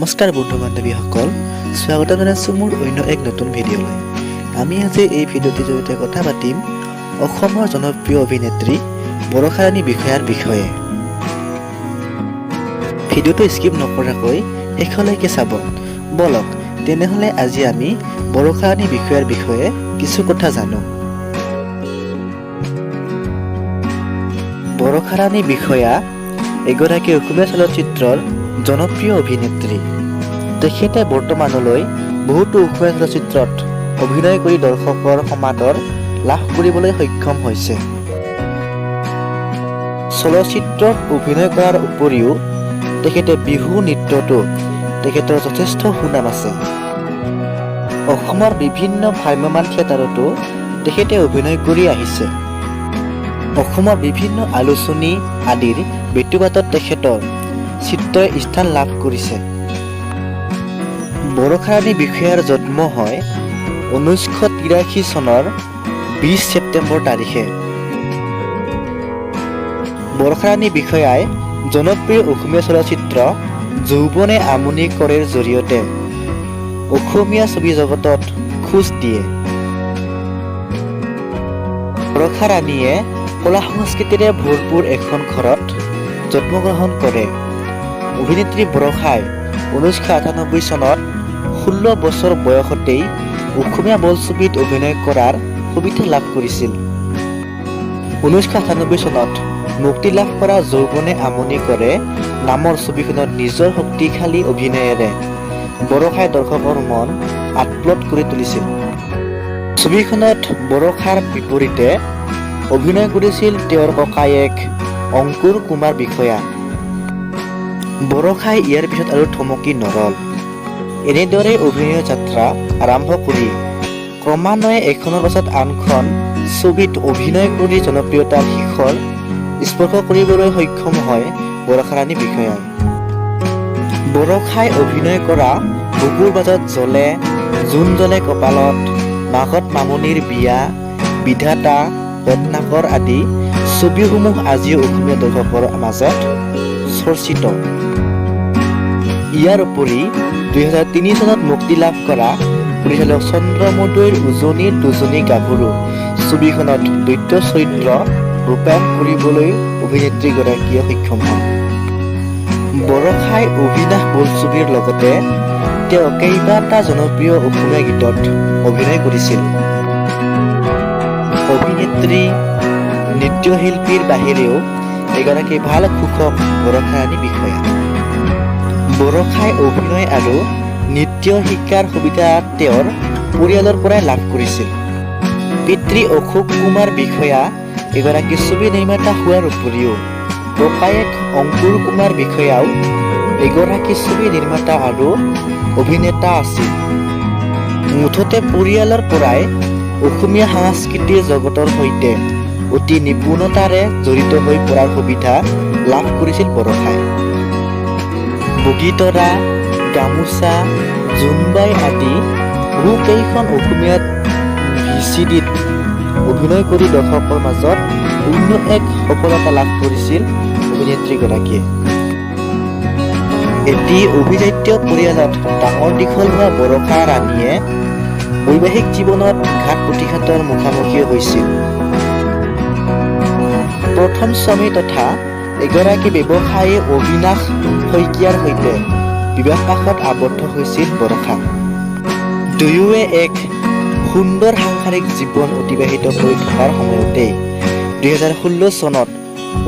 নমস্কাৰ বন্ধু বান্ধৱীসকল, স্বাগত জনাইছোঁ মোৰ অন্য এক নতুন ভিডিঅ'লৈ। আমি আজি এই ভিডিঅ'টিৰ জৰিয়তে কথা পাতিম অসমৰ জনপ্ৰিয় অভিনেত্ৰী বৰষা ৰাণী বিষয়াৰ বিষয়ে। ভিডিঅ'টো স্কিপ নকৰাকৈ শেষলৈকে চাব। বলক তেনেহ'লে আজি আমি বৰষা ৰাণী বিষয়াৰ বিষয়ে কিছু কথা জানো। বৰষা ৰাণী বিষয়া এগৰাকী অসমীয়া চলচ্চিত্ৰৰ জনপ্ৰিয় অভিনেত্ৰী। তেখেতে বৰ্তমানলৈ বহুতো অসমীয়া চলচ্চিত্ৰত অভিনয় কৰি দৰ্শকৰ সমাদৰ লাভ কৰিবলৈ সক্ষম হৈছে। চলচ্চিত্ৰত অভিনয় কৰাৰ উপৰিও তেখেতে বিহু নৃত্যতো তেখেতৰ যথেষ্ট সুনাম আছে। অসমৰ বিভিন্ন ভ্ৰাম্যমাণ থিয়েটাৰতো তেখেতে অভিনয় কৰি আহিছে। অসমৰ বিভিন্ন আলোচনী আদিৰ বেতুপাতত তেখেতৰ চিত্ৰই স্থান লাভ কৰিছে। বৰষা ৰাণী বিষয়াৰ জন্ম হয় 1983 চনৰ 20 ছেপ্টেম্বৰ তাৰিখে। বৰষা ৰাণী বিষয়াই জনপ্ৰিয় অসমীয়া চলচ্চিত্ৰ যৌৱনে আমনি কৰেৰ জৰিয়তে অসমীয়া ছবি জগতত খোজ দিয়ে। বৰষা ৰাণীয়ে কলা সংস্কৃতিৰে ভৰপূৰ এখন ঘৰত জন্মগ্ৰহণ কৰে। অভিনেত্ৰী বৰষাই 1998 চনত 16 বছৰ বয়সতেই অসমীয়া বোলছবিত অভিনয় কৰাৰ সুবিধা লাভ কৰিছিল। 1998 চনত মুক্তি লাভ কৰা যৌৱনে আমনি কৰে নামৰ ছবিখনত নিজৰ শক্তিশালী অভিনয়েৰে বৰষাই দৰ্শকৰ মন আপ্লুত কৰি তুলিছিল। ছবিখনত বৰষাৰ বিপৰীতে অভিনয় কৰিছিল তেওঁৰ ককায়েক অংকুৰ কুমাৰ বিষয়া। বৰষাই ইয়াৰ পিছত আৰু থমকি নৰল। এনেদৰে অভিনয় যাত্ৰা আৰম্ভ কৰি ক্ৰমান্বয়ে এখনৰ পাছত আনখন ছবিত অভিনয় কৰি জনপ্ৰিয়তাৰ শিখৰ স্পৰ্শ কৰিবলৈ সক্ষম হয় বৰষা ৰাণী বিষয়াই। বৰষাই অভিনয় কৰা বুকুৰ মাজত জ্বলে, জোন জ্বলে কপালত, মাঘত মামনিৰ বিয়া, বিধাতা, বদনাকৰ আদি ছবিসমূহ আজিও অসমীয়া দৰ্শকৰ মাজত চৰ্চিত। ইয়াৰ উপৰি 2003 চনত মুক্তি লাভ কৰা পৰিচালক চন্দ্ৰমোদৈৰ উজনিৰ দুজনী গাভৰু ছবিখনত দৈত্য চৰিত্ৰ ৰূপায়ণ কৰিবলৈ অভিনেত্ৰীগৰাকীয়ে সক্ষম হয়। বৰষাই অভিনাশ বোলছবিৰ লগতে তেওঁ কেইবাটা জনপ্ৰিয় অসমীয়া গীতত অভিনয় কৰিছিল। অভিনেত্ৰী, নৃত্যশিল্পীৰ বাহিৰেও এগৰাকী ভাল ঘোষক বৰষা ৰাণী বিষয়া। বৰষাই অভিনয় আৰু নৃত্য শিকাৰ সুবিধা তেওঁৰ পৰিয়ালৰ পৰাই লাভ কৰিছিল। পিতৃ অশোক কুমাৰ বিষয়া এগৰাকী ছবি নিৰ্মাতা হোৱাৰ উপৰিও ককায়েক অংকুৰ কুমাৰ বিষয়াও এগৰাকী ছবি নিৰ্মাতা আৰু অভিনেতা আছিল। মুঠতে পৰিয়ালৰ পৰাই অসমীয়া সাংস্কৃতিক জগতৰ সৈতে অতি নিপুণতাৰে জড়িত হৈ পৰাৰ সুবিধা লাভ কৰিছিল বৰষাই। বগীতৰা, গামোচা, জোনবাই আদি বহুকেইখন অসমীয়া VCDত অভিনয় কৰি দৰ্শকৰ মাজত অন্য এক সফলতা লাভ কৰিছিল অভিনেত্ৰীগৰাকীয়ে। এটি অভিজাত্য পৰিয়ালত ডাঙৰ দীঘল হোৱা বৰষা ৰাণীয়ে বৈবাহিক জীৱনত ঘাত প্ৰতিঘাতৰ মুখামুখি হৈছিল। প্ৰথম স্বামী তথা এগৰাকী ব্যৱসায়ী অবিনাশ শইকীয়াৰ সৈতে বিবাহপাশত আবদ্ধ হৈছিল বৰষা। দুয়োৱে এক সুন্দৰ সাংসাৰিক জীৱন অতিবাহিত কৰি থকাৰ সময়তেই 2016 চনত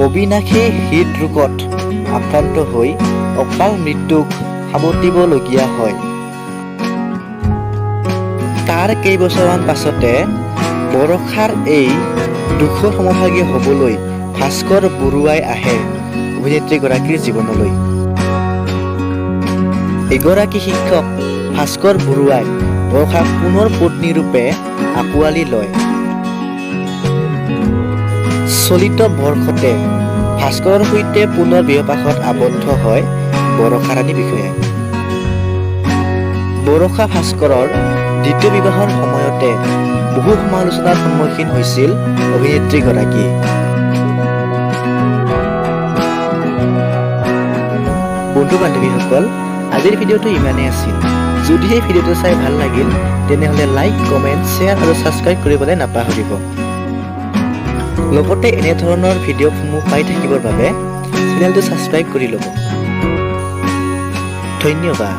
অবিনাশে হৃদৰোগত আক্ৰান্ত হৈ অকাল মৃত্যুক সাৱটিবলগীয়া হয়। তাৰ কেইবছৰমান পাছতে বৰষাৰ এই দুখৰ সমভাগী হ'বলৈ ভাস্কৰ বৰুৱাই আহে অভিনেত্ৰীগৰাকীৰ জীৱনলৈ। এগৰাকী শিক্ষক ভাস্কৰ বৰুৱাই বৰষাক পুনৰ পত্নীৰূপে আঁকোৱালি লয়। চলিত বৰ্ষতে ভাস্কৰৰ সৈতে পুনৰ বিবাহপাশত আবদ্ধ হয় বৰষা ৰাণী বিষয়াই। বৰষা ভাস্কৰৰ দ্বিতীয় বিবাহৰ সময়তে বহু সমালোচনাৰ সন্মুখীন হৈছিল অভিনেত্ৰীগৰাকী। বন্ধু বান্ধৱীসকল, আজিৰ ভিডিঅ'টো ইমানেই আছিল। যদি এই ভিডিঅ'টো চাই ভাল লাগিল তেনেহ'লে লাইক, কমেণ্ট, শ্বেয়াৰ আৰু ছাবস্ক্ৰাইব কৰিবলৈ নাপাহৰিব। লগতে এনেধৰণৰ ভিডিঅ'সমূহ পাই থাকিবৰ বাবে চেনেলটো ছাবস্ক্ৰাইব কৰি ল'ব। ধন্যবাদ।